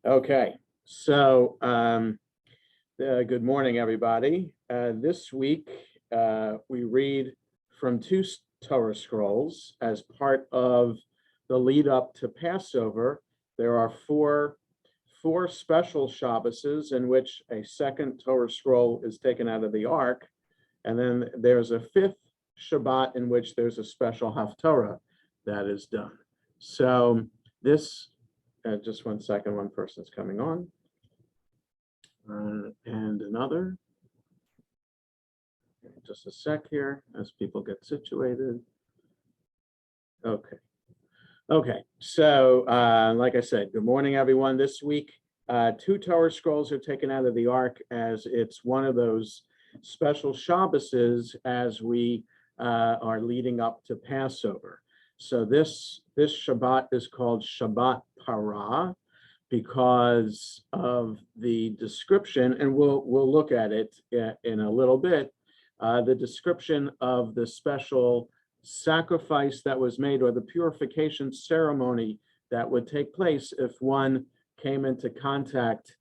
Okay, so good morning, everybody. This week, we read from two Torah scrolls as part of the lead up to Passover. There are four special Shabbases in which a second Torah scroll is taken out of the ark, and then there's a fifth Shabbat in which there's a special Haftorah that is done. So this, just 1 second, one person's coming on. And another. Just a sec here as people get situated. Okay, so like I said, good morning, everyone. This week, two Torah scrolls are taken out of the ark as it's one of those special Shabbases as we are leading up to Passover. So this Shabbat is called Shabbat Parah because of the description, and we'll look at it in a little bit, the description of the special sacrifice that was made, or the purification ceremony that would take place if one came into contact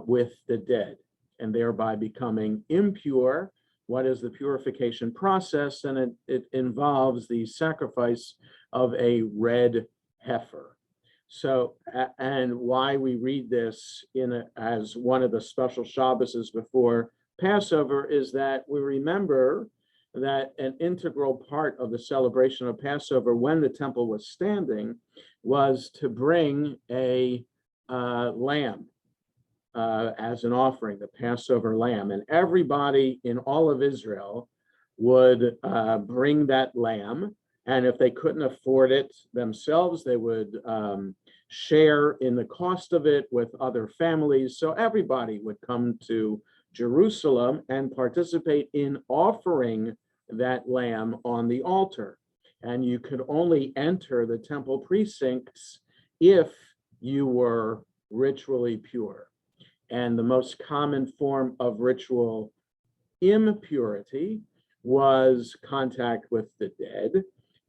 with the dead and thereby becoming impure. What is the purification process? And it involves the sacrifice of a red heifer. So, and why we read this as one of the special Shabbases before Passover is that we remember that an integral part of the celebration of Passover when the temple was standing was to bring a lamb as an offering, the Passover lamb. And everybody in all of Israel would bring that lamb. And if they couldn't afford it themselves, they would share in the cost of it with other families. So everybody would come to Jerusalem and participate in offering that lamb on the altar. And you could only enter the temple precincts if you were ritually pure. And the most common form of ritual impurity was contact with the dead.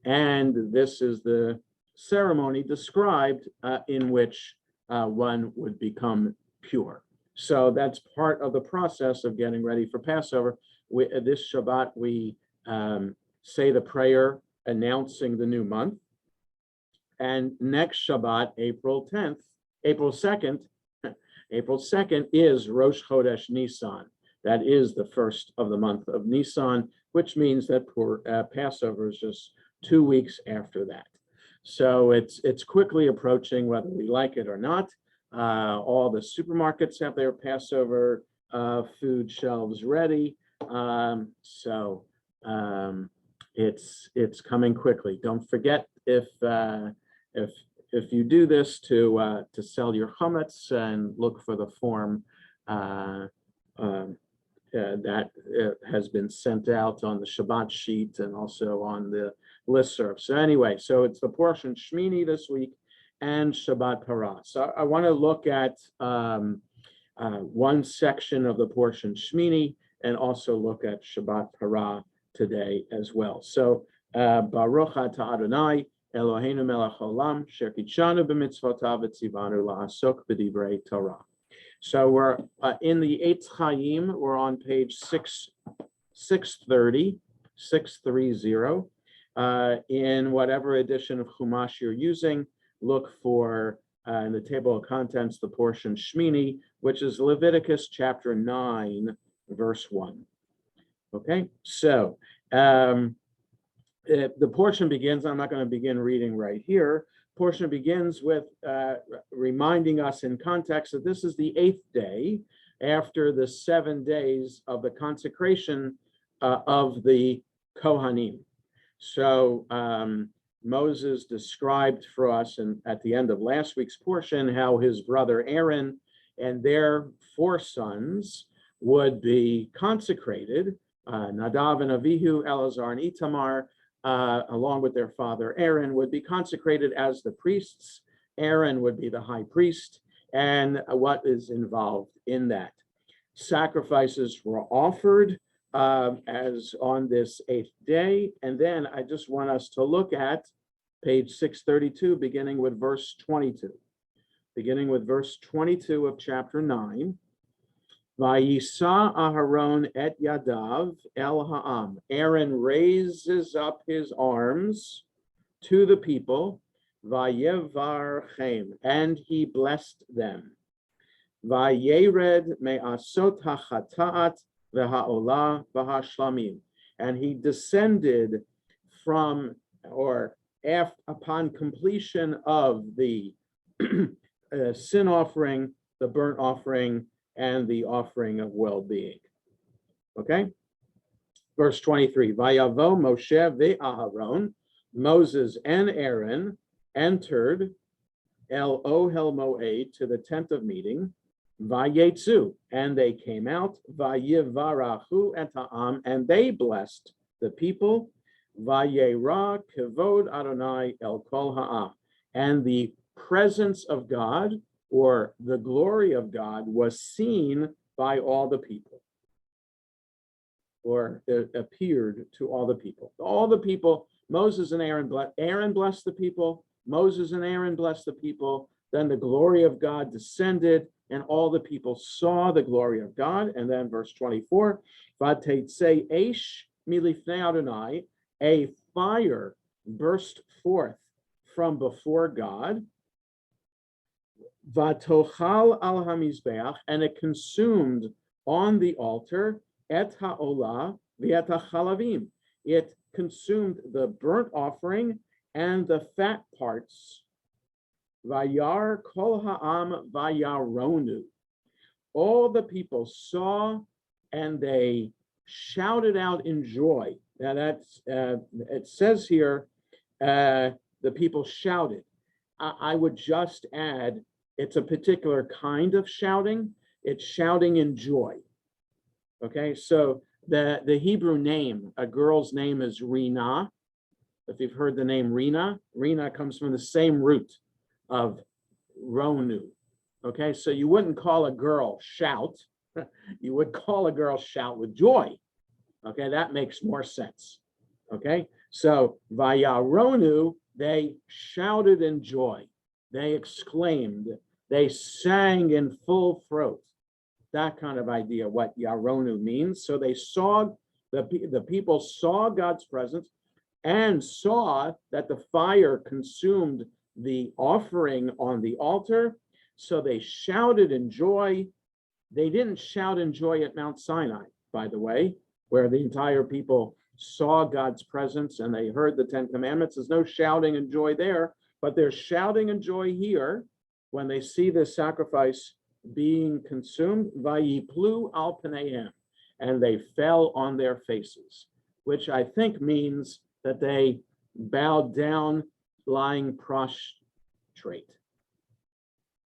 And this is the ceremony described in which one would become pure. So that's part of the process of getting ready for Passover. This Shabbat, we say the prayer announcing the new month. And next Shabbat, April 2nd is Rosh Chodesh Nisan. That is the first of the month of Nisan, which means that Passover is just 2 weeks after that. So it's quickly approaching, whether we like it or not. All the supermarkets have their Passover food shelves ready. So it's coming quickly. Don't forget, if you do this, to sell your chametz and look for the form that has been sent out on the Shabbat sheet and also on the listserv. So anyway, so it's the portion Shemini this week and Shabbat Parah. So I want to look at one section of the portion Shemini and also look at Shabbat Parah today as well. So Baruch Atah Adonai Eloheinu melech haolam asher kitshanu b'mitzvotav v'tzivanu la'asok b'divrei Torah. So we're in the Eitz Chaim. We're on page 630. In whatever edition of Chumash you're using, look for in the table of contents the portion Shemini, which is Leviticus chapter 9, verse 1. Okay, so the portion begins. I'm not going to begin reading right here. Portion begins with reminding us in context that this is the 8th day after the 7 days of the consecration of the Kohanim. So Moses described for us at the end of last week's portion how his brother Aaron and their 4 sons would be consecrated, Nadav and Avihu, Eleazar and Itamar, along with their father Aaron, would be consecrated as the priests. Aaron would be the high priest, and what is involved in that. Sacrifices were offered as on this 8th day. And then I just want us to look at page 632, beginning with verse 22. beginning with verse 22 of chapter 9. Vayisa Aharon et yadav el ha'am. Aaron raises up his arms to the people, vayevarchem, and he blessed them. Vayered me'asot hachata'at v'ha'olah v'hashlamim, and he descended from, or upon completion of the sin offering, the burnt offering, and the offering of well-being. Okay? Verse 23, Vayavo Moshe ve'Aharon, Moses and Aaron entered El Ohel Moed, to the tent of meeting, Vayetzu, and they came out, Vayivarachu et ha'am, and they blessed the people, Vayera kevod Adonai el kol ha'am, and the presence of God, or the glory of God, was seen by all the people, or it appeared to all the people. All the people, Moses and Aaron blessed the people, Moses and Aaron blessed the people, then the glory of God descended, and all the people saw the glory of God. And then verse 24, Vateitzei eish milifnei Adonai, a fire burst forth from before God, Vatochal al hamizbeach, and it consumed on the altar, et ha'olah v'et ha'chalavim. It consumed the burnt offering and the fat parts. Vayar kol ha'am vayaronu. All the people saw and they shouted out in joy. Now that's, it says here, the people shouted. I would just add, it's a particular kind of shouting. It's shouting in joy. Okay, so the Hebrew name, a girl's name is Rina. If you've heard the name Rina, Rina comes from the same root of Ronu. Okay, so you wouldn't call a girl shout. You would call a girl shout with joy. Okay, that makes more sense. Okay, so Vayaronu, they shouted in joy. They exclaimed. They sang in full throat. That kind of idea, what Yaronu means. So they saw, the people saw God's presence and saw that the fire consumed the offering on the altar. So they shouted in joy. They didn't shout in joy at Mount Sinai, by the way, where the entire people saw God's presence and they heard the Ten Commandments. There's no shouting in joy there, but they're shouting in joy here when they see the sacrifice being consumed. Vayiplu al paneihem, and they fell on their faces, which I think means that they bowed down, lying prostrate.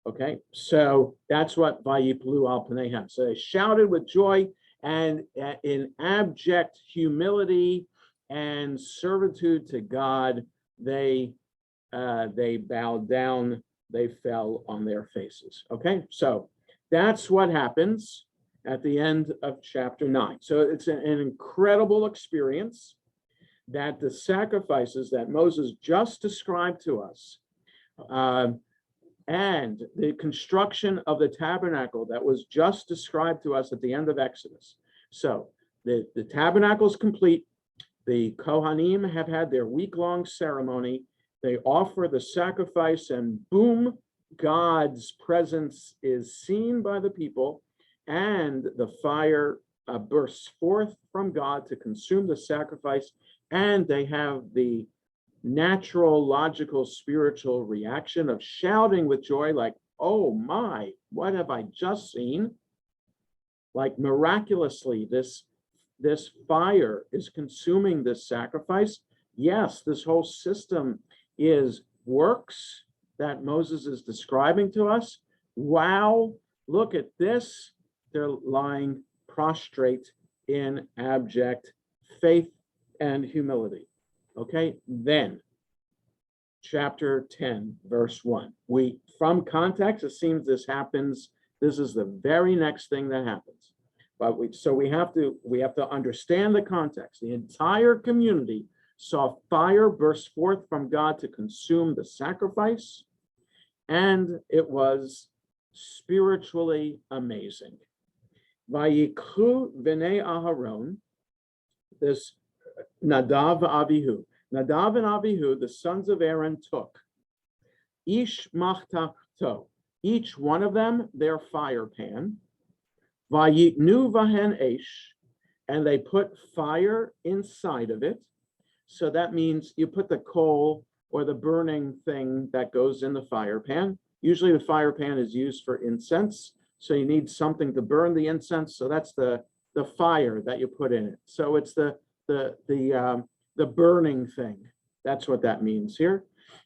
Okay, so that's what Vayiplu al paneihem. So they shouted with joy and in abject humility and servitude to God, they bowed down. They fell on their faces. Okay, so that's what happens at the end of chapter 9. So it's an incredible experience that the sacrifices that Moses just described to us, and the construction of the tabernacle that was just described to us at the end of Exodus. So the tabernacle is complete. The Kohanim have had their week-long ceremony. They offer the sacrifice, and boom, God's presence is seen by the people, and the fire bursts forth from God to consume the sacrifice, and they have the natural, logical, spiritual reaction of shouting with joy, like, oh my, what have I just seen? Like miraculously, this fire is consuming this sacrifice. Yes, this whole system is works that Moses is describing to us. Wow, look at this. They're lying prostrate in abject faith and humility. Okay, then chapter 10, verse 1. From context, it seems this happens. This is the very next thing that happens. But we have to understand the context. The entire community saw fire burst forth from God to consume the sacrifice, and it was spiritually amazing. Vayikhu v'nei Aharon, this Nadav Avihu. Nadav and Avihu, the sons of Aaron, took Ish Machtakto, each one of them their fire pan, Vayitnu Vahen Esh, and they put fire inside of it. So that means you put the coal or the burning thing that goes in the fire pan. Usually the fire pan is used for incense, so you need something to burn the incense. So that's the fire that you put in it. So it's the burning thing. That's what that means here.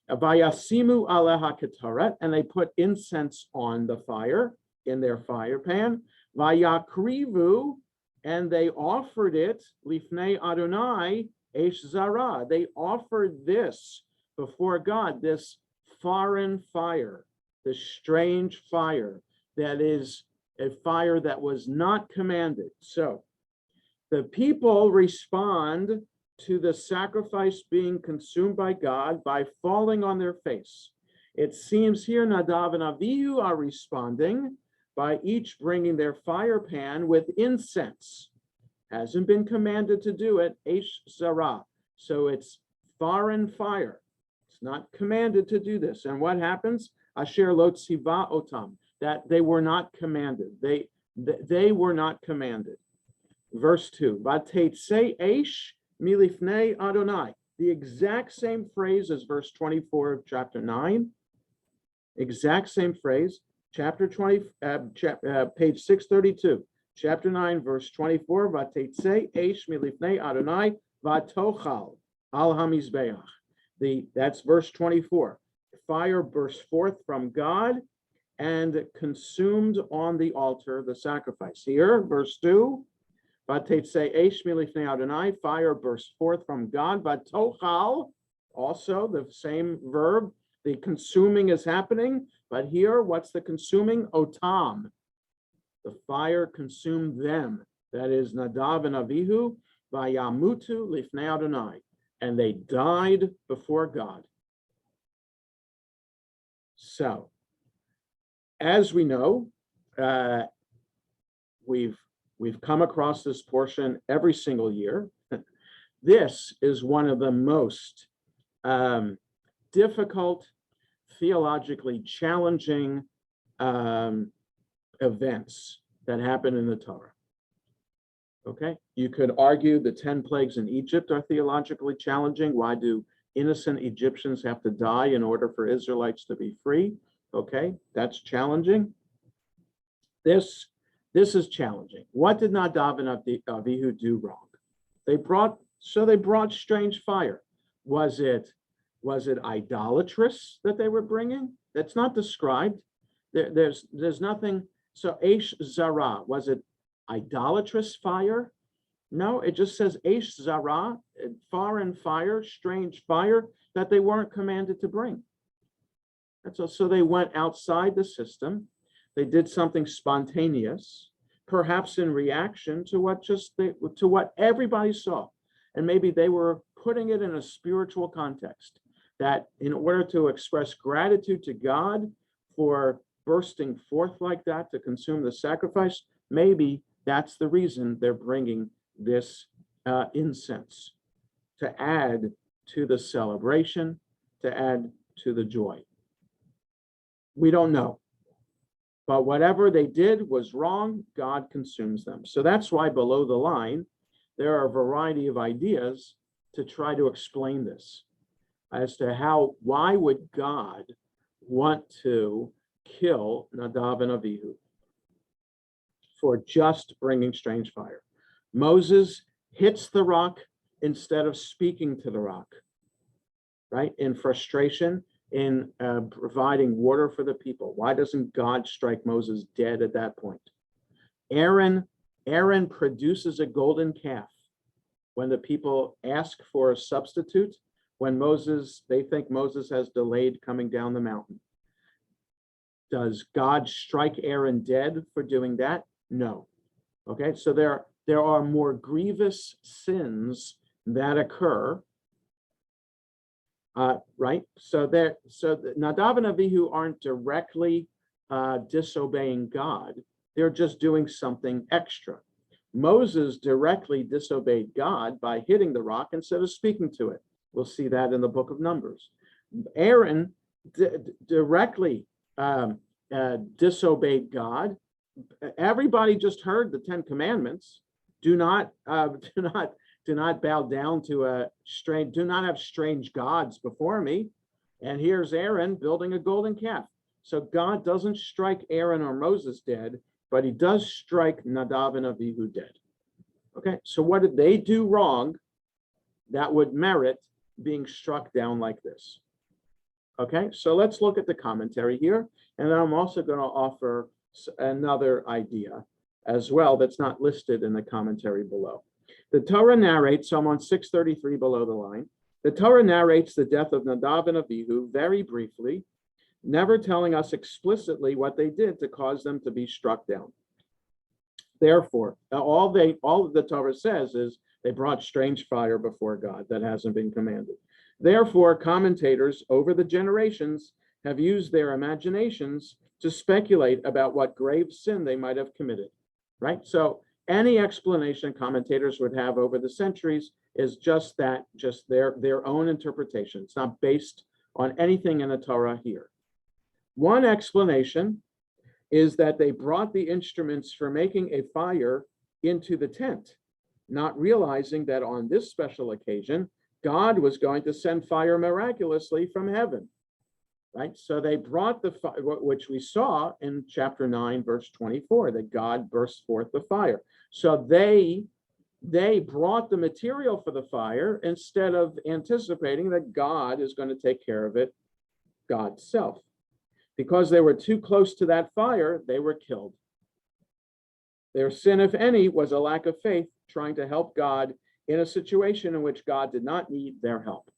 Vayasimu aleha ketaret, and they put incense on the fire in their fire pan. Vayakrivu, and they offered it lifnei Adonai esh zara. They offered this before God, this foreign fire, this strange fire that is a fire that was not commanded. So the people respond to the sacrifice being consumed by God by falling on their face. It seems here Nadav and Avihu are responding by each bringing their fire pan with incense. Hasn't been commanded to do it, Esh Zara. So it's foreign fire. It's not commanded to do this. And what happens? Asher lo tziva otam, that they were not commanded. They were not commanded. Verse 2, Vateitzei Esh milifnei Adonai. The exact same phrase as verse 24 of chapter 9. Exact same phrase. Chapter 20, page 632. Chapter 9, verse 24. Vateitzei Esh milifnei Adonai vatochal al hamizbeach. That's verse 24. Fire burst forth from God and consumed on the altar the sacrifice. Here, verse 2. Vateitzei Esh milifnei Adonai, fire burst forth from God. Vatochal, also the same verb. The consuming is happening, but here, what's the consuming? Otam. The fire consumed them. That is Nadav and Avihu. Vayamutu lifnei Adonai, and they died before God. So, as we know, we've come across this portion every single year. This is one of the most difficult, theologically challenging events that happen in the Torah. Okay, you could argue the 10 plagues in Egypt are theologically challenging. Why do innocent Egyptians have to die in order for Israelites to be free? Okay, that's challenging. This is challenging. What did Nadav and Avihu do wrong? They brought strange fire. Was it idolatrous that they were bringing? That's not described. There's nothing. So Esh Zara, was it idolatrous fire? No, it just says Esh Zara, foreign fire, strange fire that they weren't commanded to bring. That's all. So they went outside the system. They did something spontaneous, perhaps in reaction to what everybody saw. And maybe they were putting it in a spiritual context, that in order to express gratitude to God for bursting forth like that to consume the sacrifice, maybe that's the reason they're bringing this incense, to add to the celebration, to add to the joy. We don't know. But whatever they did was wrong, God consumes them. So that's why below the line, there are a variety of ideas to try to explain this as to why would God want to kill Nadav and Avihu for just bringing strange fire? Moses hits the rock instead of speaking to the rock, right? In frustration, in providing water for the people. Why doesn't God strike Moses dead at that point? Aaron produces a golden calf when the people ask for a substitute, when they think Moses has delayed coming down the mountain. Does God strike Aaron dead for doing that? No. Okay, so there are more grievous sins that occur right? So Nadav and Avihu aren't directly disobeying God. They're just doing something extra. Moses directly disobeyed God by hitting the rock instead of speaking to it. We'll see that in the book of Numbers. Aaron directly disobeyed God. Everybody just heard the Ten Commandments. Do not bow down to a strange. Do not have strange gods before me. And here's Aaron building a golden calf. So God doesn't strike Aaron or Moses dead, but he does strike Nadav and Avihu dead. Okay, so what did they do wrong that would merit being struck down like this? Okay, so let's look at the commentary here, and then I'm also going to offer another idea as well that's not listed in the commentary below. The Torah narrates, so I'm on 633 below the line. The Torah narrates the death of Nadav and Avihu very briefly, never telling us explicitly what they did to cause them to be struck down. Therefore, all the Torah says is they brought strange fire before God that hasn't been commanded. Therefore, commentators over the generations have used their imaginations to speculate about what grave sin they might have committed, right? So any explanation commentators would have over the centuries is just that, just their own interpretation. It's not based on anything in the Torah here. One explanation is that they brought the instruments for making a fire into the tent, not realizing that on this special occasion, God was going to send fire miraculously from heaven, right? So they brought the fire, which we saw in chapter 9, verse 24, that God burst forth the fire. So they brought the material for the fire instead of anticipating that God is going to take care of it, God's self. Because they were too close to that fire, they were killed. Their sin, if any, was a lack of faith, trying to help God in a situation in which God did not need their help.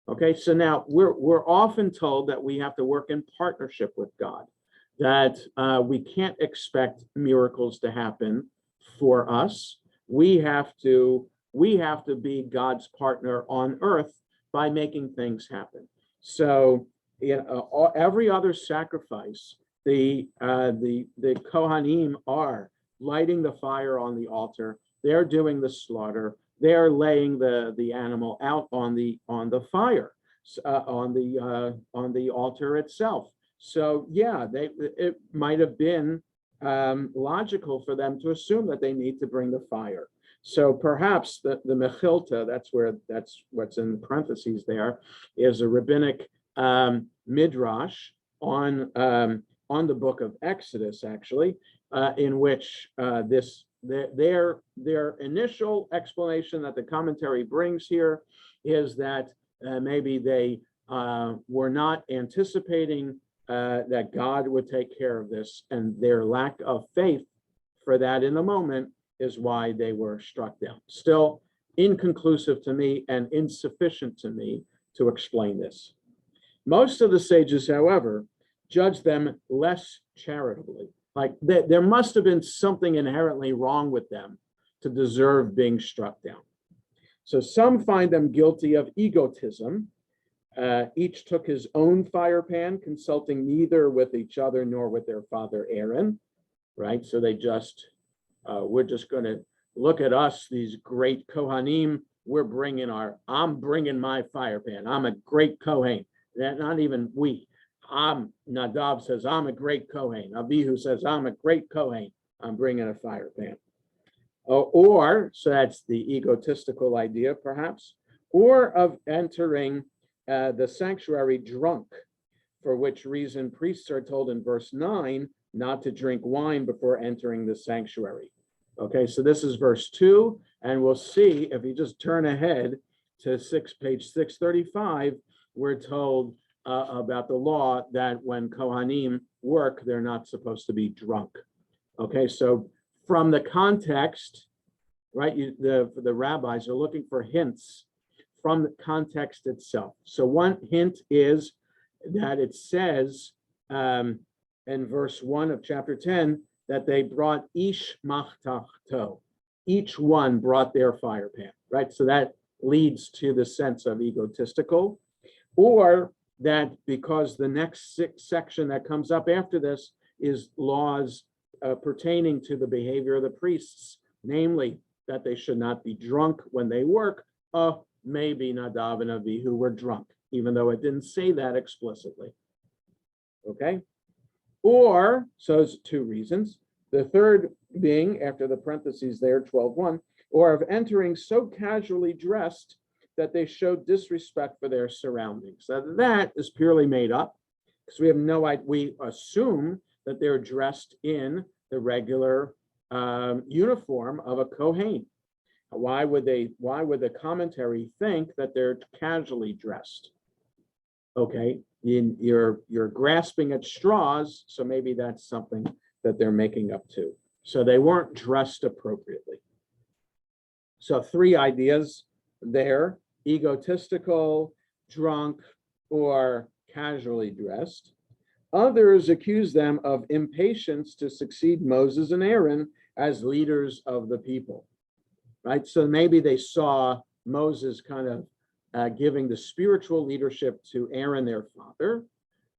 Okay, so now we're often told that we have to work in partnership with God, that we can't expect miracles to happen for us. We have to be God's partner on earth by making things happen. So every other sacrifice, the Kohanim are lighting the fire on the altar. They're doing the slaughter. They're laying the animal out on the fire, on the altar itself. So yeah, it might have been logical for them to assume that they need to bring the fire. So perhaps the Mechilta, that's what's in parentheses there, is a rabbinic midrash on the book of Exodus, actually, in which their initial explanation that the commentary brings here is that maybe they were not anticipating that God would take care of this, and their lack of faith for that in the moment is why they were struck down. Still inconclusive to me and insufficient to me to explain this. Most of the sages, however, judge them less charitably. Like there must have been something inherently wrong with them to deserve being struck down. So some find them guilty of egotism. Each took his own fire pan, consulting neither with each other nor with their father Aaron, right? So they just, we're just going to look at us, these great Kohanim. I'm bringing my fire pan. I'm a great Kohen. Not even we. Nadav says, I'm a great Kohen. Avihu says, I'm a great Kohen. I'm bringing a fire pan. So that's the egotistical idea, perhaps, or of entering the sanctuary drunk, for which reason priests are told in verse 9 not to drink wine before entering the sanctuary. Okay, so this is verse 2, and we'll see if you just turn ahead to page 635, we're told about the law that when Kohanim work, they're not supposed to be drunk. Okay, so from the context, right, the rabbis are looking for hints from the context itself. So one hint is that it says in verse 1 of chapter 10 that they brought ish machtachto. Each one brought their fire pan, right? So that leads to the sense of egotistical. or that because the next section that comes up after this is laws pertaining to the behavior of the priests, namely that they should not be drunk when they work. Maybe Nadav and Avihu were drunk, even though it didn't say that explicitly. Okay? Or, so it's two reasons. The third being, after the parentheses there, 12:1, or of entering so casually dressed that they showed disrespect for their surroundings. So that is purely made up, because we have no idea. We assume that they're dressed in the regular uniform of a Kohen. Why would the commentary think that they're casually dressed? Okay, you're grasping at straws, so maybe that's something that they're making up to. So they weren't dressed appropriately. So three ideas there: egotistical, drunk, or casually dressed. Others accuse them of impatience to succeed Moses and Aaron as leaders of the people, right? So maybe they saw Moses kind of giving the spiritual leadership to Aaron, their father,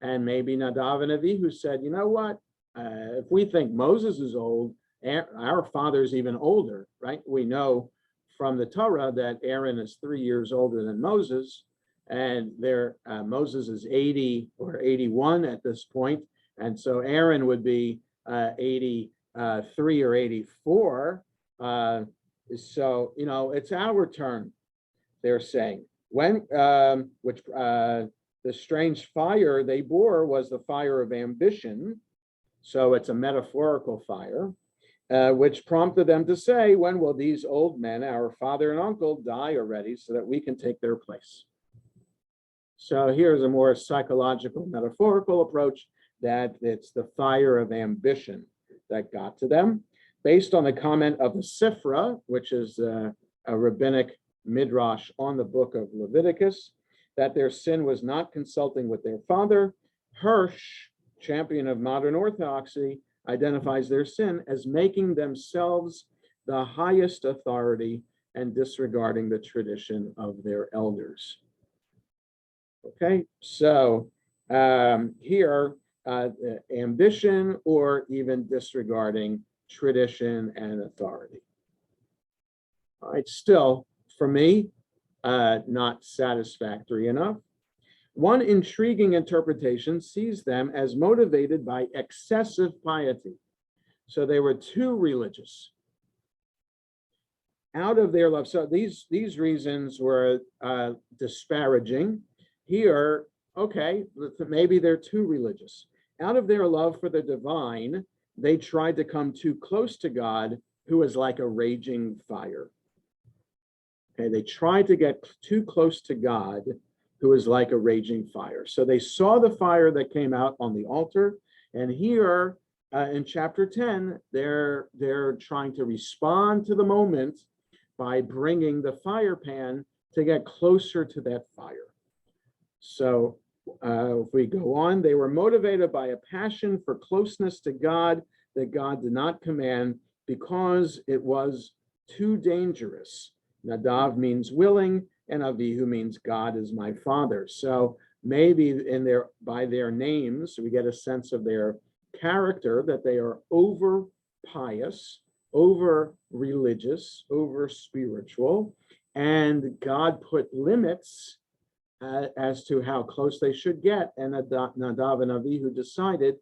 and maybe Nadav and Avihu said, you know what, if we think Moses is old, our father's even older, right? We know from the Torah that Aaron is 3 years older than Moses, and Moses is 80 or 81 at this point, and so Aaron would be 83 or 84. So it's our turn, they're saying. When the strange fire they bore was the fire of ambition, so it's a metaphorical fire, which prompted them to say, when will these old men, our father and uncle, die already so that we can take their place? So here's a more psychological, metaphorical approach, that it's the fire of ambition that got to them, based on the comment of the Sifra, which is a rabbinic midrash on the book of Leviticus, that their sin was not consulting with their father. Hirsch, champion of modern orthodoxy, identifies their sin as making themselves the highest authority and disregarding the tradition of their elders. Okay, so here, ambition or even disregarding tradition and authority. All right, still, for me, not satisfactory enough. One intriguing interpretation sees them as motivated by excessive piety. So they were too religious. Out of their love, so these reasons were disparaging. Here, okay, maybe they're too religious. Out of their love for the divine, they tried to come too close to God, who is like a raging fire. Okay, they tried to get too close to God, who is like a raging fire. So they saw the fire that came out on the altar, and here in chapter 10, they're trying to respond to the moment by bringing the fire pan to get closer to that fire. So if we go on, they were motivated by a passion for closeness to God that God did not command because it was too dangerous. Nadav means willing, and Avihu means God is my father. So maybe by their names, we get a sense of their character, that they are over pious, over religious, over spiritual, and God put limits as to how close they should get, and Nadav and Avihu decided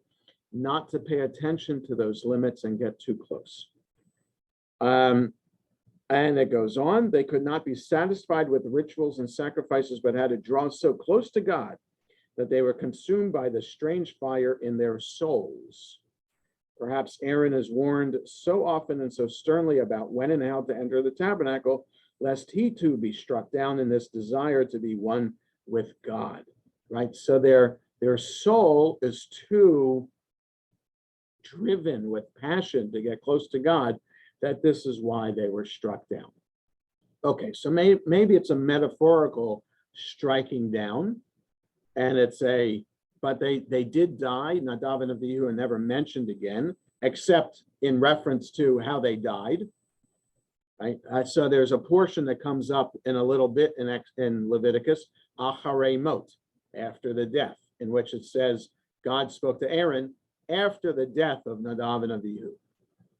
not to pay attention to those limits and get too close. And it goes on, they could not be satisfied with rituals and sacrifices, but had to draw so close to God that they were consumed by the strange fire in their souls. Perhaps Aaron is warned so often and so sternly about when and how to enter the tabernacle, lest he too be struck down in this desire to be one with God, right? So their soul is too driven with passion to get close to God, that this is why they were struck down. Okay, so maybe it's a metaphorical striking down, and but they did die. Nadav and Avihu are never mentioned again, except in reference to how they died. Right? So there's a portion that comes up in a little bit in Leviticus, acharei mot, after the death, in which it says God spoke to Aaron after the death of Nadav and Avihu.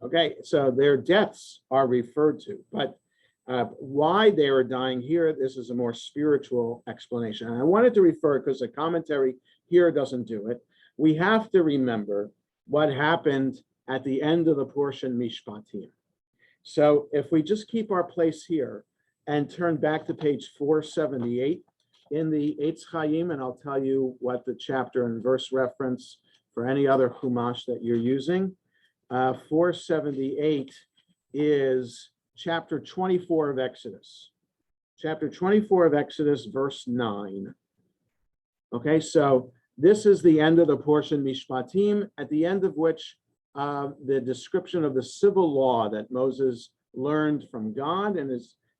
Okay, so their deaths are referred to, but why they are dying here, this is a more spiritual explanation. And I wanted to refer, because the commentary here doesn't do it, we have to remember what happened at the end of the portion Mishpatim. So if we just keep our place here and turn back to page 478 in the Eitz Chaim, and I'll tell you what the chapter and verse reference for any other Chumash that you're using. 478 is chapter 24 of Exodus. Chapter 24 of Exodus, verse 9. Okay, so this is the end of the portion Mishpatim, at the end of which the description of the civil law that Moses learned from God, and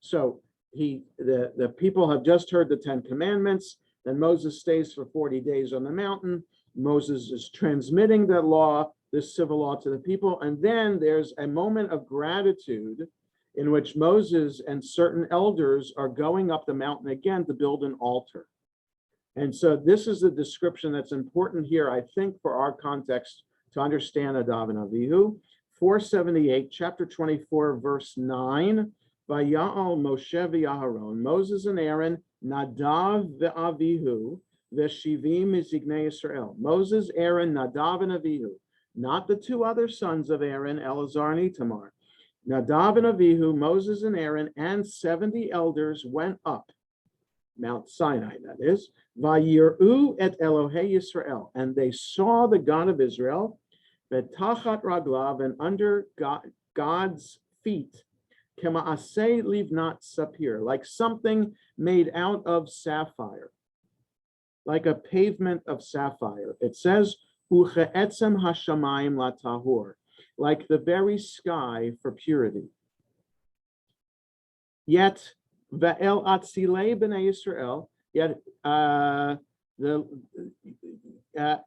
the people have just heard the 10 commandments. Then Moses stays for 40 days on the mountain. Moses is transmitting the law, this civil law, to the people, and then there's a moment of gratitude in which Moses and certain elders are going up the mountain again to build an altar. And so this is the description that's important here, I think, for our context to understand Nadav and Avihu. 478, chapter 24, verse 9. Vaya'al Moshe v'Aharon, Moses and Aaron, Nadav v'Avihu, v'shivim mizignei Yisrael. Moses, Aaron, Nadav, and Avihu, not the two other sons of Aaron, Eleazar and Itamar. Nadav and Avihu, Moses and Aaron, and 70 elders went up Mount Sinai, that is, Vayir'u et Elohei Yisrael, and they saw the God of Israel, Betachat Raglav, and under God's feet, Kema'aseh livnat sapir, like something made out of sapphire, like a pavement of sapphire. It says, Uche'etzem hashamayim latahor, like the very sky for purity. Yet, ve'el atzilei b'nei Yisrael,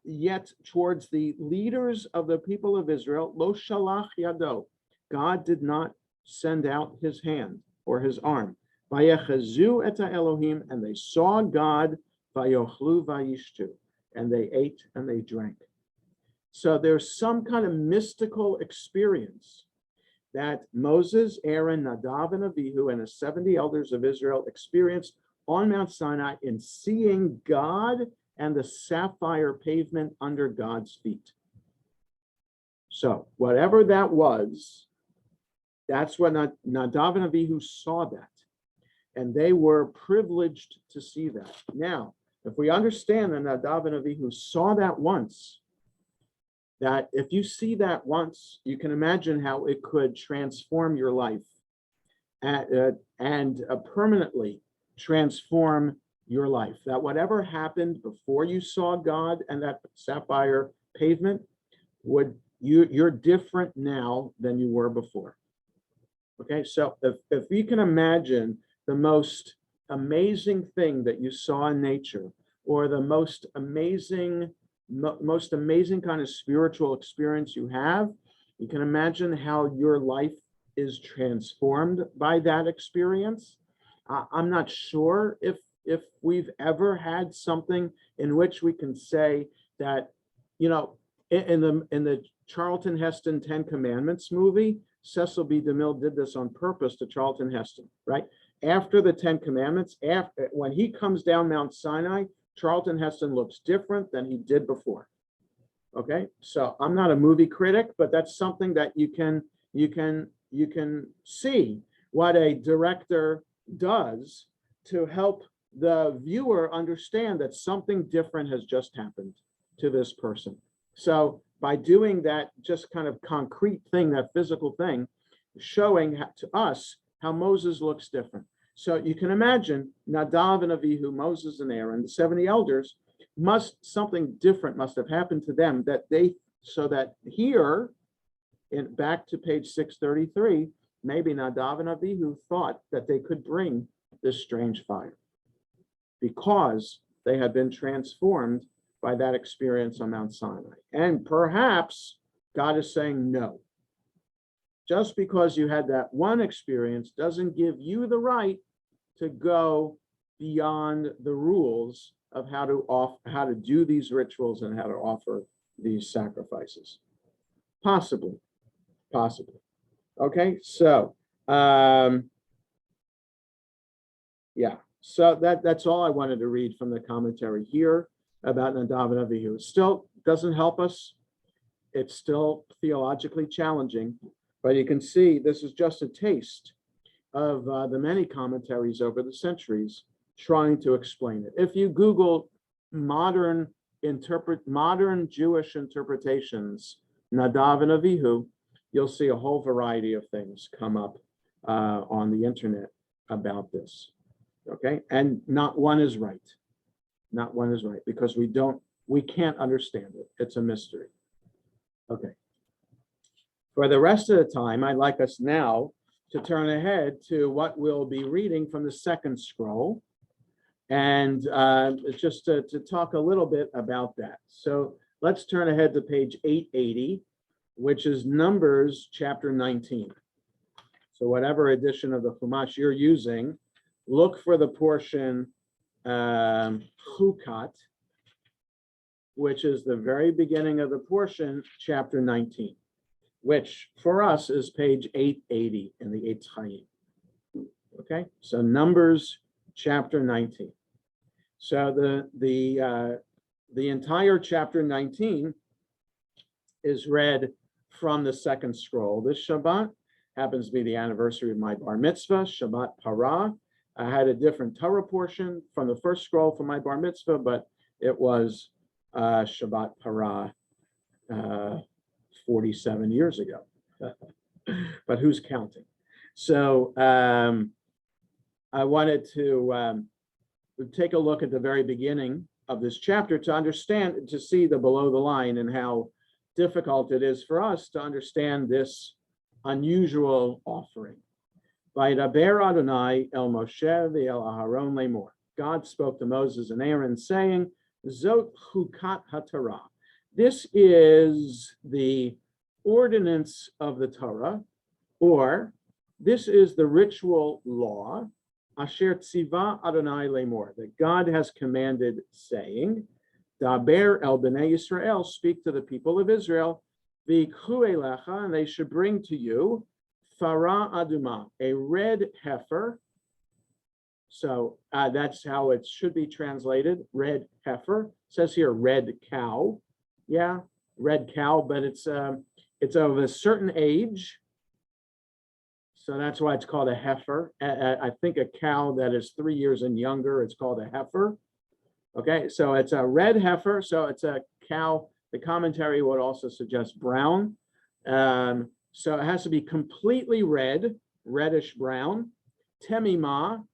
yet towards the leaders of the people of Israel, lo shalach yado, God did not send out his hand or his arm. Vayechazu et Elohim, and they saw God, vayochlu vayishtu, and they ate and they drank. So there's some kind of mystical experience that Moses, Aaron, Nadav, and Avihu, and the 70 elders of Israel experienced on Mount Sinai in seeing God and the sapphire pavement under God's feet. So whatever that was, that's what Nadav and Avihu saw that. And they were privileged to see that. Now, if we understand that Nadav and Avihu saw that once, that if you see that once, you can imagine how it could transform your life and permanently transform your life. That whatever happened before you saw God and that sapphire pavement, you're different now than you were before. Okay, so if you can imagine the most amazing thing that you saw in nature, or the most amazing kind of spiritual experience you have, you can imagine how your life is transformed by that experience. I'm not sure if we've ever had something in which we can say that, in the Charlton Heston 10 Commandments movie, Cecil B. DeMille did this on purpose to Charlton Heston, right? After the 10 Commandments, when he comes down Mount Sinai, Charlton Heston looks different than he did before. Okay, so I'm not a movie critic, but that's something that you can see what a director does to help the viewer understand that something different has just happened to this person. So by doing that just kind of concrete thing, that physical thing, showing to us how Moses looks different. So you can imagine Nadav and Avihu, Moses and Aaron, the 70 elders, something different must have happened to them so that here, back to page 633, maybe Nadav and Avihu thought that they could bring this strange fire because they had been transformed by that experience on Mount Sinai. And perhaps God is saying no. Just because you had that one experience doesn't give you the right to go beyond the rules of how to do these rituals and how to offer these sacrifices. Possibly. Okay, so yeah, so that's all I wanted to read from the commentary here about Nadav and Avihu. It still doesn't help us. It's still theologically challenging, but you can see this is just a taste of the many commentaries over the centuries trying to explain it. If you Google modern Jewish interpretations, Nadav and Avihu, you'll see a whole variety of things come up on the internet about this. Okay, and not one is right. Not one is right, because we can't understand it. It's a mystery. Okay. For the rest of the time, I'd like us now to turn ahead to what we'll be reading from the second scroll, and just to talk a little bit about that. So let's turn ahead to page 880, which is Numbers chapter 19. So whatever edition of the Chumash you're using, look for the portion Chukat, which is the very beginning of the portion, chapter 19, which for us is page 880 in the Eitz Chaim. Okay, so Numbers chapter 19. So the entire chapter 19 is read from the second scroll. This Shabbat happens to be the anniversary of my bar mitzvah, Shabbat Parah. I had a different Torah portion from the first scroll for my bar mitzvah, but it was Shabbat Parah 47 years ago. But who's counting? So I wanted to take a look at the very beginning of this chapter to understand, to see the below the line and how difficult it is for us to understand this unusual offering. Vaydaber Adonai el Moshe ve'el Aharon lemor. God spoke to Moses and Aaron, saying, Zot chukat haTorah. This is the ordinance of the Torah, or this is the ritual law, Asher tziva Adonai lemor, that God has commanded, saying, Daber el bnei Yisrael, speak to the people of Israel, v'ikhu elecha, and they should bring to you Farah aduma, a red heifer. So that's how it should be translated, red heifer. It says here red cow. Yeah, red cow, but it's of a certain age. So that's why it's called a heifer. I think a cow that is 3 years and younger, it's called a heifer. Okay, so it's a red heifer. So it's a cow. The commentary would also suggest brown. So it has to be completely red, reddish brown. Temimah,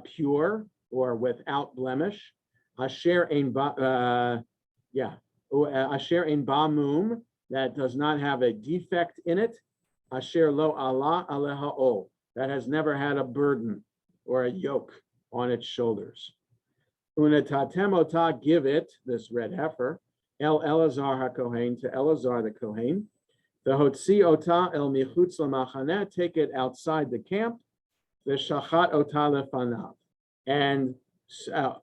pure or without blemish. Asher ein asher ein ba mum, that does not have a defect in it. Asher lo ala aleha ol, that has never had a burden or a yoke on its shoulders. Unatatem ota, give it, this red heifer, el Elazar haKohen, to Elazar the Kohen. The hotzi ota el michutz lamachaneh, take it outside the camp. The shachat ota lefanav, and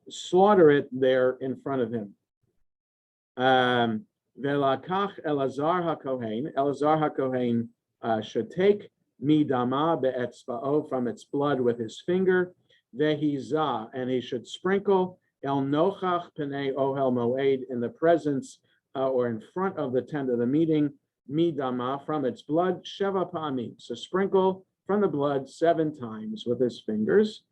slaughter it there in front of him. Velakach Elazar haKohen, Elazar haKohen should take midama be'etzba'o, from its blood with his finger. Vehizah, and he should sprinkle el nochach penei ohel moed, in the presence or in front of the tent of the meeting. Midama, from its blood, sheva pa'amim, so sprinkle from the blood 7 times with his fingers.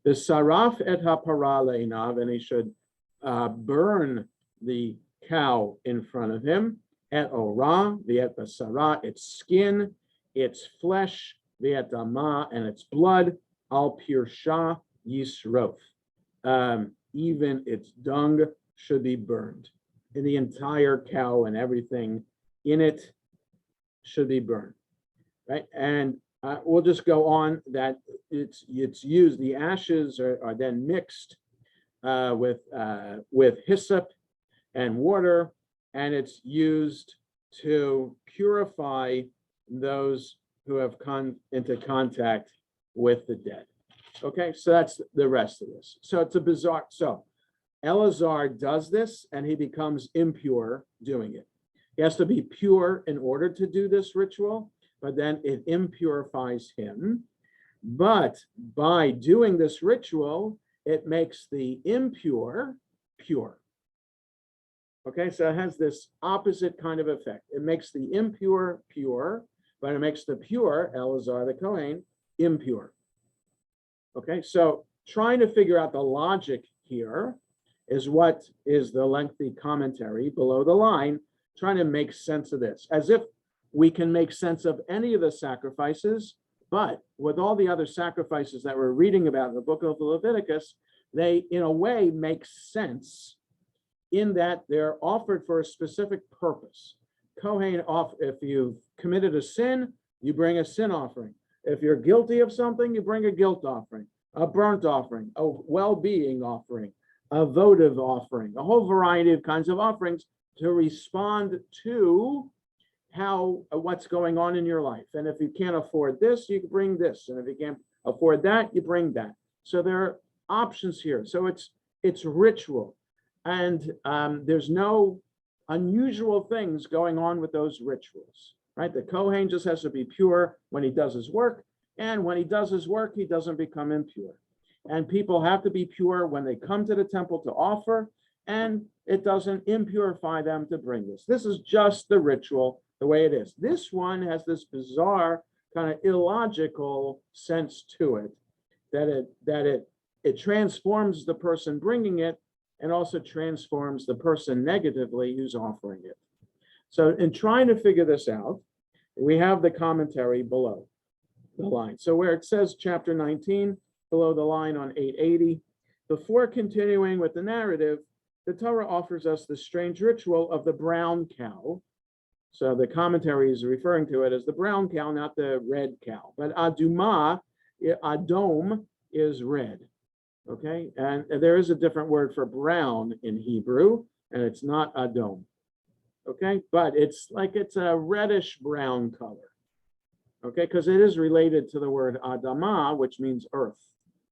The saraf et ha'parah le'inav, and he should burn the cow in front of him. Et orah, v'et basara, its skin, its flesh, v'et dama, and its blood, al pirsha yisrof. Even its dung should be burned. And the entire cow and everything in it should be burned, right? And we'll just go on that it's used. The ashes are then mixed with hyssop and water, and it's used to purify those who have come into contact with the dead. Okay, so that's the rest of this. So it's a bizarre. So Eleazar does this and he becomes impure doing it. He has to be pure in order to do this ritual, but then it impurifies him. But by doing this ritual, it makes the impure pure. Okay, so it has this opposite kind of effect. It makes the impure pure, but it makes the pure, Eleazar the Kohen, impure. Okay, so trying to figure out the logic here is what is the lengthy commentary below the line, trying to make sense of this, as if we can make sense of any of the sacrifices, but with all the other sacrifices that we're reading about in the book of Leviticus, they in a way make sense in that they're offered for a specific purpose. Kohen, if you've committed a sin, you bring a sin offering. If you're guilty of something, you bring a guilt offering, a burnt offering, a well-being offering, a votive offering, a whole variety of kinds of offerings to respond to what's going on in your life. And if you can't afford this, you can bring this. And if you can't afford that, you bring that. So there are options here. So it's ritual. And there's no unusual things going on with those rituals, right? The Kohen just has to be pure when he does his work. And when he does his work, he doesn't become impure. And people have to be pure when they come to the temple to offer, and it doesn't impurify them to bring this. This is just the ritual, the way it is. This one has this bizarre kind of illogical sense to it, that it transforms the person bringing it and also transforms the person negatively who's offering it. So in trying to figure this out, we have the commentary below the line. So where it says chapter 19, below the line on 880, before continuing with the narrative, the Torah offers us the strange ritual of the brown cow. So the commentary is referring to it as the brown cow, not the red cow. But aduma, adom is red. Okay, and there is a different word for brown in Hebrew, and it's not adom. Okay, but it's a reddish brown color. Okay, because it is related to the word adama, which means earth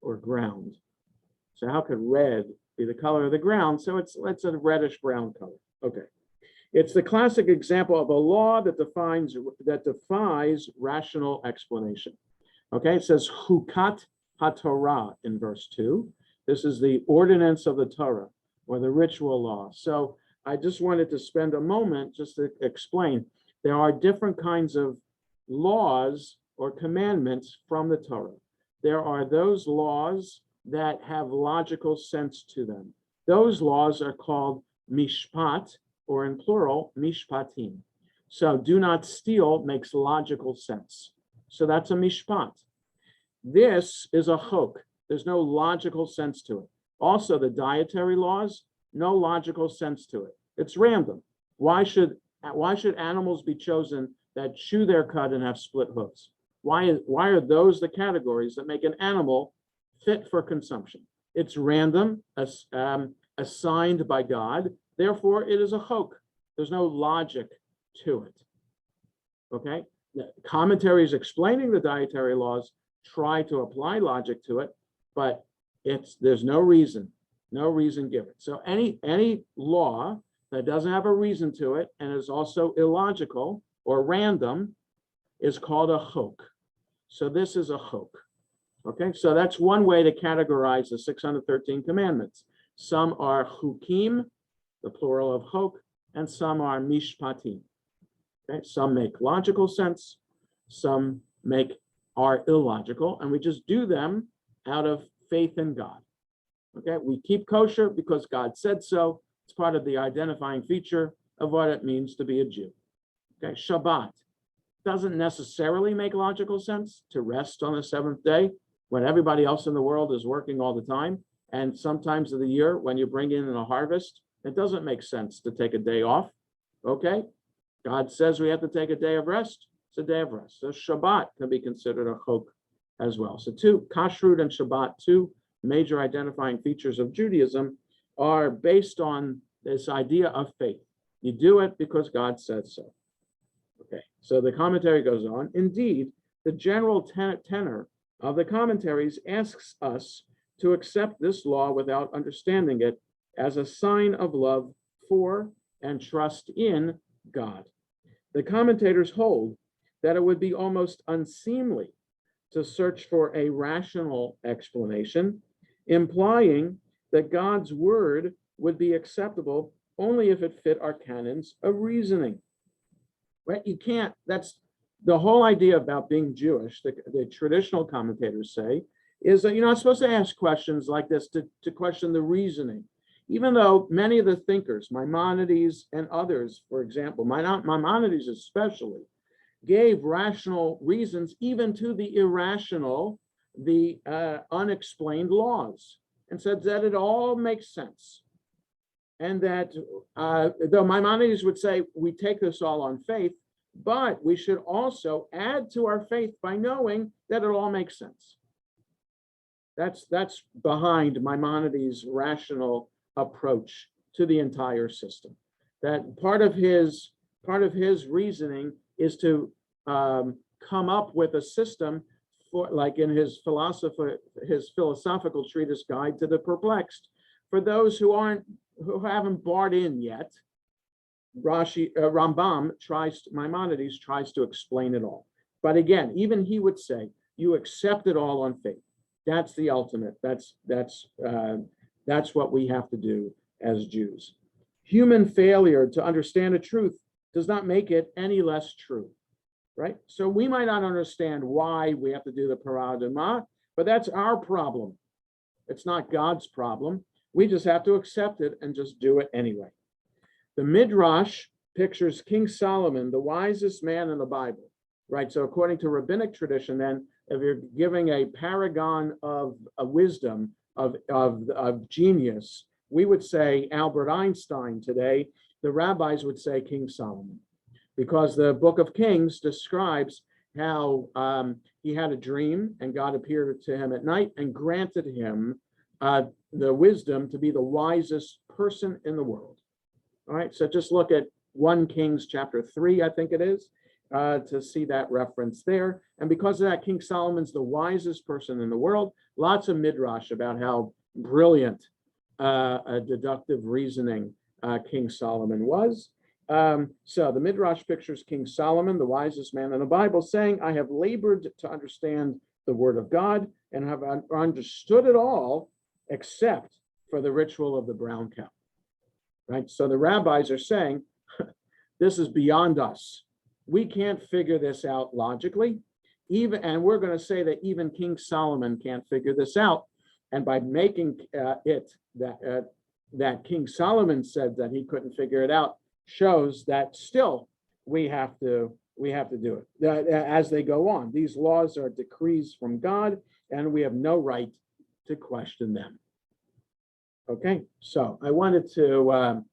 or ground. So how could red be the color of the ground? So it's a reddish brown color. Okay, it's the classic example of a law that defies rational explanation. Okay, it says Chukat HaTorah in verse 2. This is the ordinance of the Torah, or the ritual law. So I just wanted to spend a moment just to explain. There are different kinds of laws or commandments from the Torah. There are those laws that have logical sense to them. Those laws are called mishpat, or in plural, mishpatim. So do not steal makes logical sense. So that's a mishpat. This is a chok. There's no logical sense to it. Also, the dietary laws, no logical sense to it. It's random. Why should animals be chosen that chew their cud and have split hooves? Why are those the categories that make an animal fit for consumption? It's random, assigned by God. Therefore, it is a chok. There's no logic to it. Okay? The commentaries explaining the dietary laws try to apply logic to it, but there's no reason given. So any law that doesn't have a reason to it and is also illogical or random is called a chok. So this is a chok. Okay, so that's one way to categorize the 613 commandments. Some are chukim, the plural of chok, and some are mishpatim. Okay, some make logical sense, some are illogical, and we just do them out of faith in God. Okay, we keep kosher because God said so. It's part of the identifying feature of what it means to be a Jew. Okay, Shabbat doesn't necessarily make logical sense to rest on the seventh day when everybody else in the world is working all the time. And sometimes of the year when you bring in a harvest, it doesn't make sense to take a day off. Okay, God says we have to take a day of rest. It's a day of rest. So Shabbat can be considered a chok as well. So Kashrut and Shabbat, two major identifying features of Judaism, are based on this idea of faith. You do it because God said so. Okay, so the commentary goes on. Indeed, the general tenor of the commentaries asks us to accept this law without understanding it as a sign of love for and trust in God. The commentators hold that it would be almost unseemly to search for a rational explanation, implying that God's word would be acceptable only if it fit our canons of reasoning. Right? You can't, that's the whole idea about being Jewish, the traditional commentators say, is that you're not supposed to ask questions like this to question the reasoning. Even though many of the thinkers, Maimonides and others, for example, Maimonides especially, gave rational reasons even to the irrational, the unexplained laws, and said that it all makes sense. And that though Maimonides would say, we take this all on faith, but we should also add to our faith by knowing that it all makes sense. That's behind Maimonides' rational approach to the entire system. That part of his reasoning is to come up with a system for, like in his philosophical treatise Guide to the Perplexed, for those who haven't bought in yet. Maimonides tries to explain it all. But again, even he would say, you accept it all on faith. That's the ultimate. That's what we have to do as Jews. Human failure to understand a truth does not make it any less true, right? So we might not understand why we have to do the Parah, but that's our problem. It's not God's problem. We just have to accept it and just do it anyway. The Midrash pictures King Solomon, the wisest man in the Bible, right? So according to rabbinic tradition, then, if you're giving a paragon of wisdom, of genius, we would say Albert Einstein today. The rabbis would say King Solomon, because the book of Kings describes how he had a dream and God appeared to him at night and granted him the wisdom to be the wisest person in the world. All right, so just look at 1 Kings chapter 3, I think it is, to see that reference there. And because of that, King Solomon's the wisest person in the world. Lots of midrash about how brilliant a deductive reasoning King Solomon was. So the midrash pictures King Solomon, the wisest man in the Bible, saying, I have labored to understand the word of God and have understood it all except for the ritual of the brown cow. Right? So the rabbis are saying, this is beyond us. We can't figure this out logically. And we're going to say that even King Solomon can't figure this out. And by making that King Solomon said that he couldn't figure it out, shows that still we have to do it as they go on. These laws are decrees from God, and we have no right to question them. Okay, so I wanted to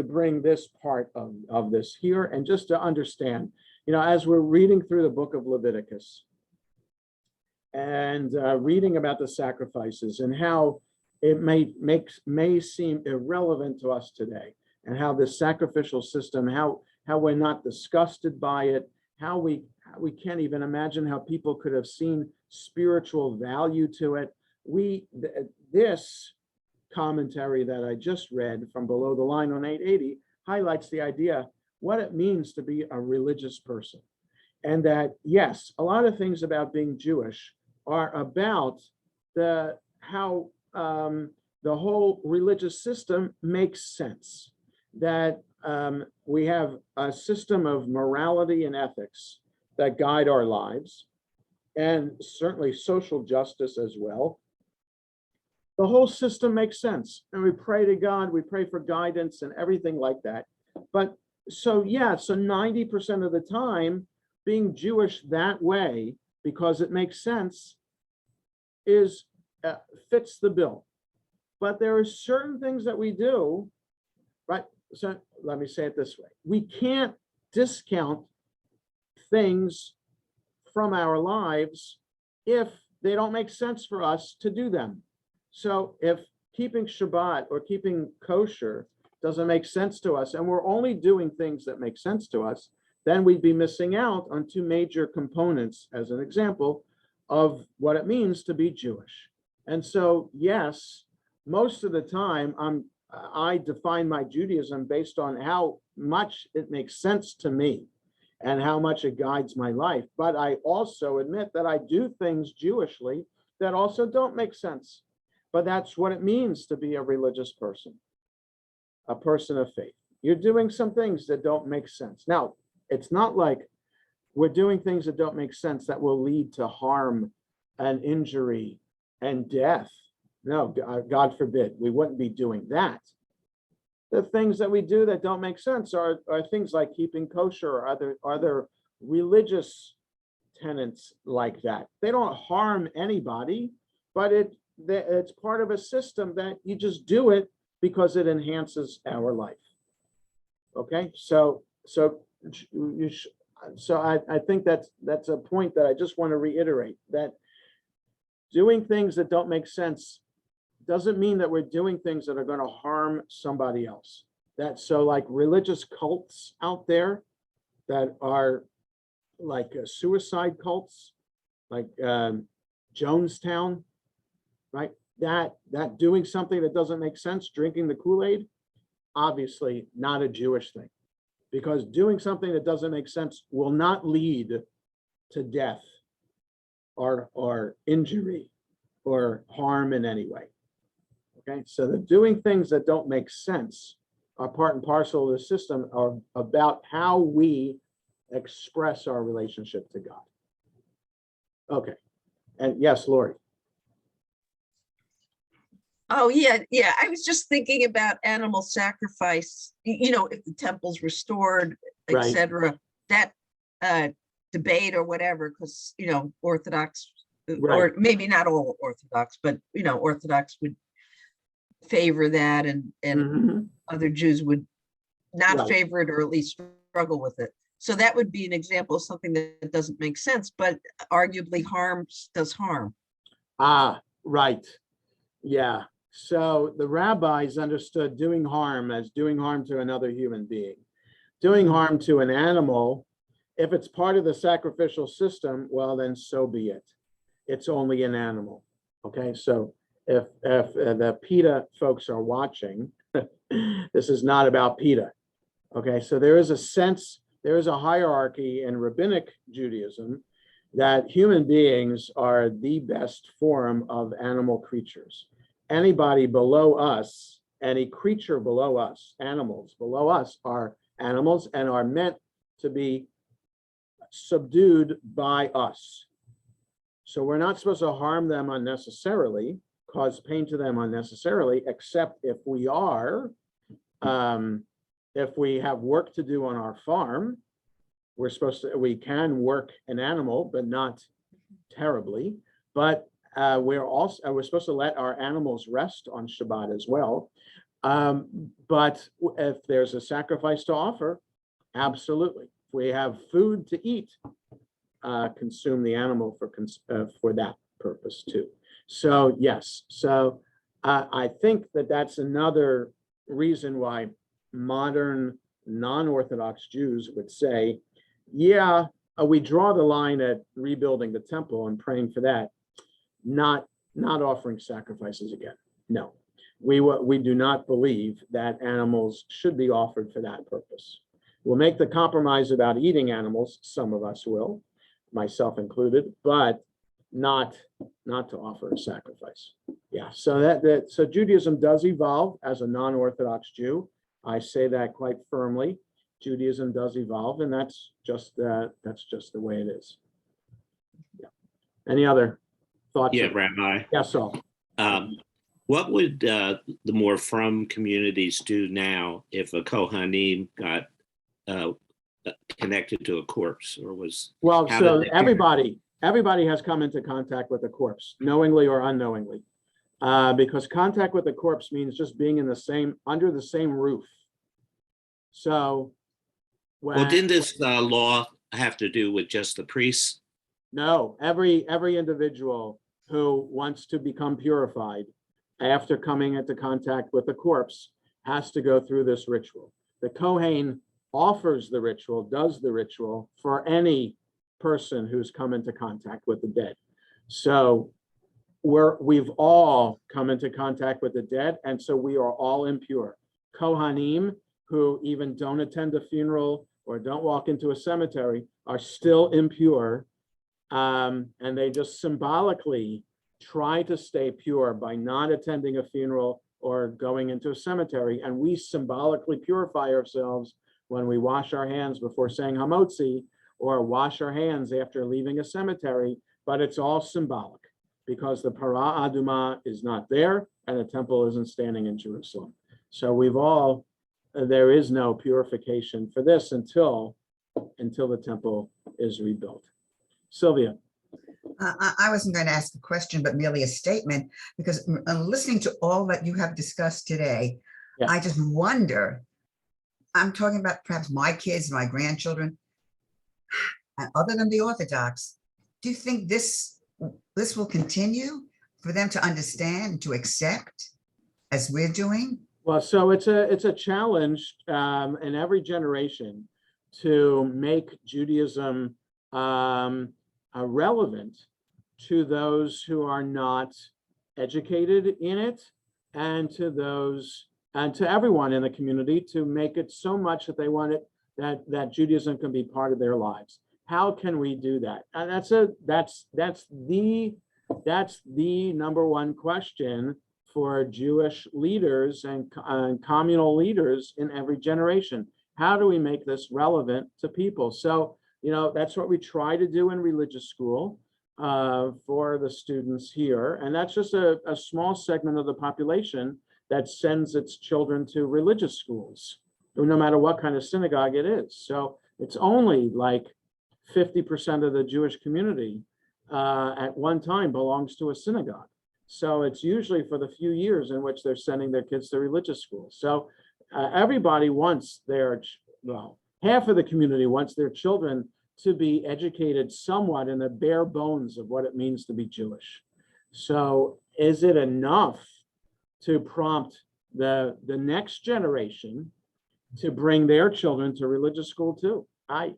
bring this part of this here, and just to understand, as we're reading through the book of Leviticus and reading about the sacrifices and how it may seem irrelevant to us today, and how this sacrificial system, how we're not disgusted by it, how we can't even imagine how people could have seen spiritual value to it. This commentary that I just read from Below the Line on 880 highlights the idea what it means to be a religious person. And that, yes, a lot of things about being Jewish are about how the whole religious system makes sense. That we have a system of morality and ethics that guide our lives, and certainly social justice as well. The whole system makes sense, and we pray to God, we pray for guidance and everything like that. But so 90% of the time, being Jewish that way, because it makes sense, fits the bill. But there are certain things that we do, right? So let me say it this way. We can't discount things from our lives if they don't make sense for us to do them. So if keeping Shabbat or keeping kosher doesn't make sense to us, and we're only doing things that make sense to us, then we'd be missing out on two major components, as an example, of what it means to be Jewish. And so, yes, most of the time, I define my Judaism based on how much it makes sense to me and how much it guides my life. But I also admit that I do things Jewishly that also don't make sense. But that's what it means to be a religious person, a person of faith. You're doing some things that don't make sense. Now, it's not like we're doing things that don't make sense that will lead to harm and injury and death. No, God forbid, we wouldn't be doing that. The things that we do that don't make sense are things like keeping kosher or other religious tenets like that. They don't harm anybody, but it's part of a system that you just do it because it enhances our life. Okay, so I think that's a point that I just want to reiterate, that doing things that don't make sense doesn't mean that we're doing things that are going to harm somebody else. So like religious cults out there that are like suicide cults, like Jonestown, right? That doing something that doesn't make sense, drinking the Kool-Aid, obviously not a Jewish thing, because doing something that doesn't make sense will not lead to death or injury or harm in any way. Okay, so the doing things that don't make sense are part and parcel of the system, are about how we express our relationship to God. Okay, and yes, Lori. Oh, yeah. I was just thinking about animal sacrifice, if the temple's restored, Right. etc. That debate or whatever, because, Orthodox, Right. or maybe not all Orthodox, but, Orthodox would favor that, and Mhm. other Jews would not Right. favor it, or at least struggle with it. So that would be an example of something that doesn't make sense, but arguably does harm. Ah, right. Yeah. So the rabbis understood doing harm as doing harm to another human being. Doing harm to an animal, if it's part of the sacrificial system, well, then so be it. It's only an animal. Okay. So if the PETA folks are watching, this is not about PETA. Okay. So there is a hierarchy in rabbinic Judaism that human beings are the best form of animal creatures. Anybody below us, any creature below us, animals below us are animals and are meant to be subdued by us. So we're not supposed to harm them unnecessarily, cause pain to them unnecessarily, except if we are, if we have work to do on our farm, we can work an animal, but not terribly. But we're supposed to let our animals rest on Shabbat as well. But if there's a sacrifice to offer, absolutely. If we have food to eat, consume the animal for that purpose too. So yes, so I think that's another reason why modern non-Orthodox Jews would say, yeah, we draw the line at rebuilding the temple and praying for that, not offering sacrifices again. No, we do not believe that animals should be offered for that purpose. We'll make the compromise about eating animals. Some of us will, myself included, but not to offer a sacrifice. Yeah, so so Judaism does evolve as a non-Orthodox Jew. I say that quite firmly. Judaism does evolve, and that's just the way it is. Yeah. Any other thoughts? Yeah, Rabbi. Yes, so. What would the more frum communities do now if a Kohanim got connected to a corpse, or was? Well, so everybody has come into contact with a corpse, knowingly or unknowingly, because contact with a corpse means just being under the same roof. So, Well, didn't this law have to do with just the priests? No, every individual who wants to become purified after coming into contact with a corpse has to go through this ritual. The Kohen offers the ritual, does the ritual for any person who's come into contact with the dead. So we've all come into contact with the dead, and so we are all impure. Kohanim, who even don't attend a funeral or don't walk into a cemetery, are still impure, and they just symbolically try to stay pure by not attending a funeral or going into a cemetery. And we symbolically purify ourselves when we wash our hands before saying Hamotzi, or wash our hands after leaving a cemetery, but it's all symbolic because the Parah Adumah is not there and the temple isn't standing in Jerusalem. So there is no purification for this until the temple is rebuilt. Sylvia. I wasn't going to ask a question, but merely a statement, because listening to all that you have discussed today, Yeah. I just wonder, I'm talking about perhaps my kids, my grandchildren, other than the Orthodox, do you think this will continue for them to understand, to accept as we're doing? Well, so it's a challenge in every generation to make Judaism relevant to those who are not educated in it, and to everyone in the community, to make it so much that they want it, that Judaism can be part of their lives. How can we do that? And that's the number one question for Jewish leaders and communal leaders in every generation. How do we make this relevant to people? So, that's what we try to do in religious school for the students here. And that's just a small segment of the population that sends its children to religious schools, no matter what kind of synagogue it is. So it's only like 50% of the Jewish community at one time belongs to a synagogue. So it's usually for the few years in which they're sending their kids to religious school. So everybody wants half of the community wants their children to be educated somewhat in the bare bones of what it means to be Jewish. So is it enough to prompt the next generation to bring their children to religious school too? I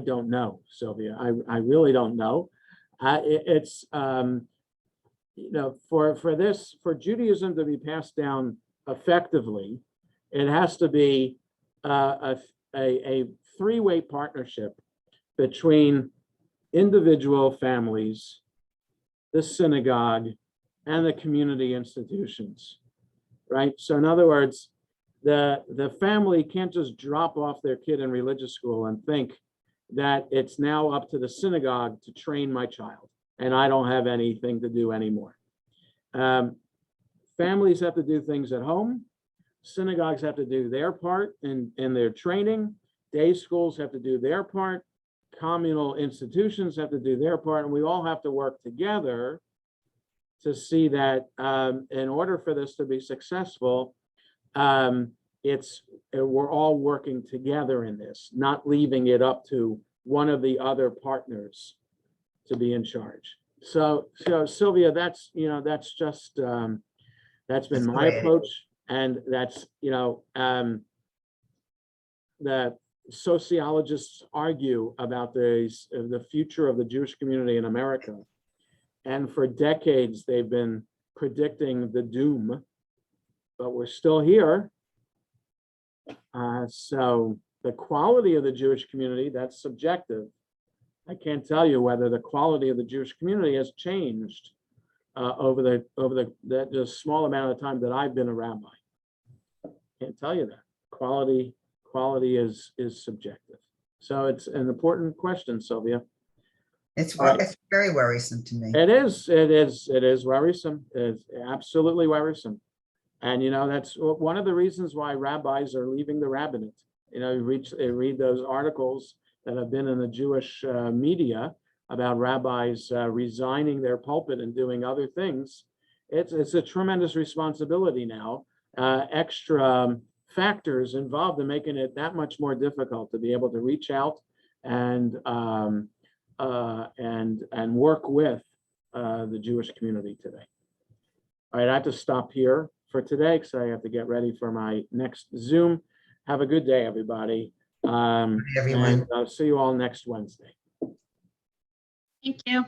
don't know, Sylvia. I really don't know. For Judaism to be passed down effectively, it has to be a three-way partnership between individual families, the synagogue, and the community institutions, right? So in other words, the family can't just drop off their kid in religious school and think that it's now up to the synagogue to train my child, and I don't have anything to do anymore. Families have to do things at home. Synagogues have to do their part in their training. Day schools have to do their part. Communal institutions have to do their part, and we all have to work together to see that in order for this to be successful, we're all working together in this, not leaving it up to one of the other partners to be in charge. So Sylvia, that's been my approach, and that's that sociologists argue about the future of the Jewish community in America. And for decades, they've been predicting the doom, but we're still here. So the quality of the Jewish community, that's subjective. I can't tell you whether the quality of the Jewish community has changed over the small amount of time that I've been a rabbi. Can't tell you that. Quality is subjective. So it's an important question, Sylvia. It's very worrisome to me. It is worrisome. It's absolutely worrisome. And that's one of the reasons why rabbis are leaving the rabbinate. You read those articles that have been in the Jewish media about rabbis resigning their pulpit and doing other things. It's a tremendous responsibility now. Extra factors involved in making it that much more difficult to be able to reach out and work with the Jewish community today. All right, I have to stop here for today because I have to get ready for my next Zoom. Have a good day, everybody. Everyone. And I'll see you all next Wednesday. Thank you.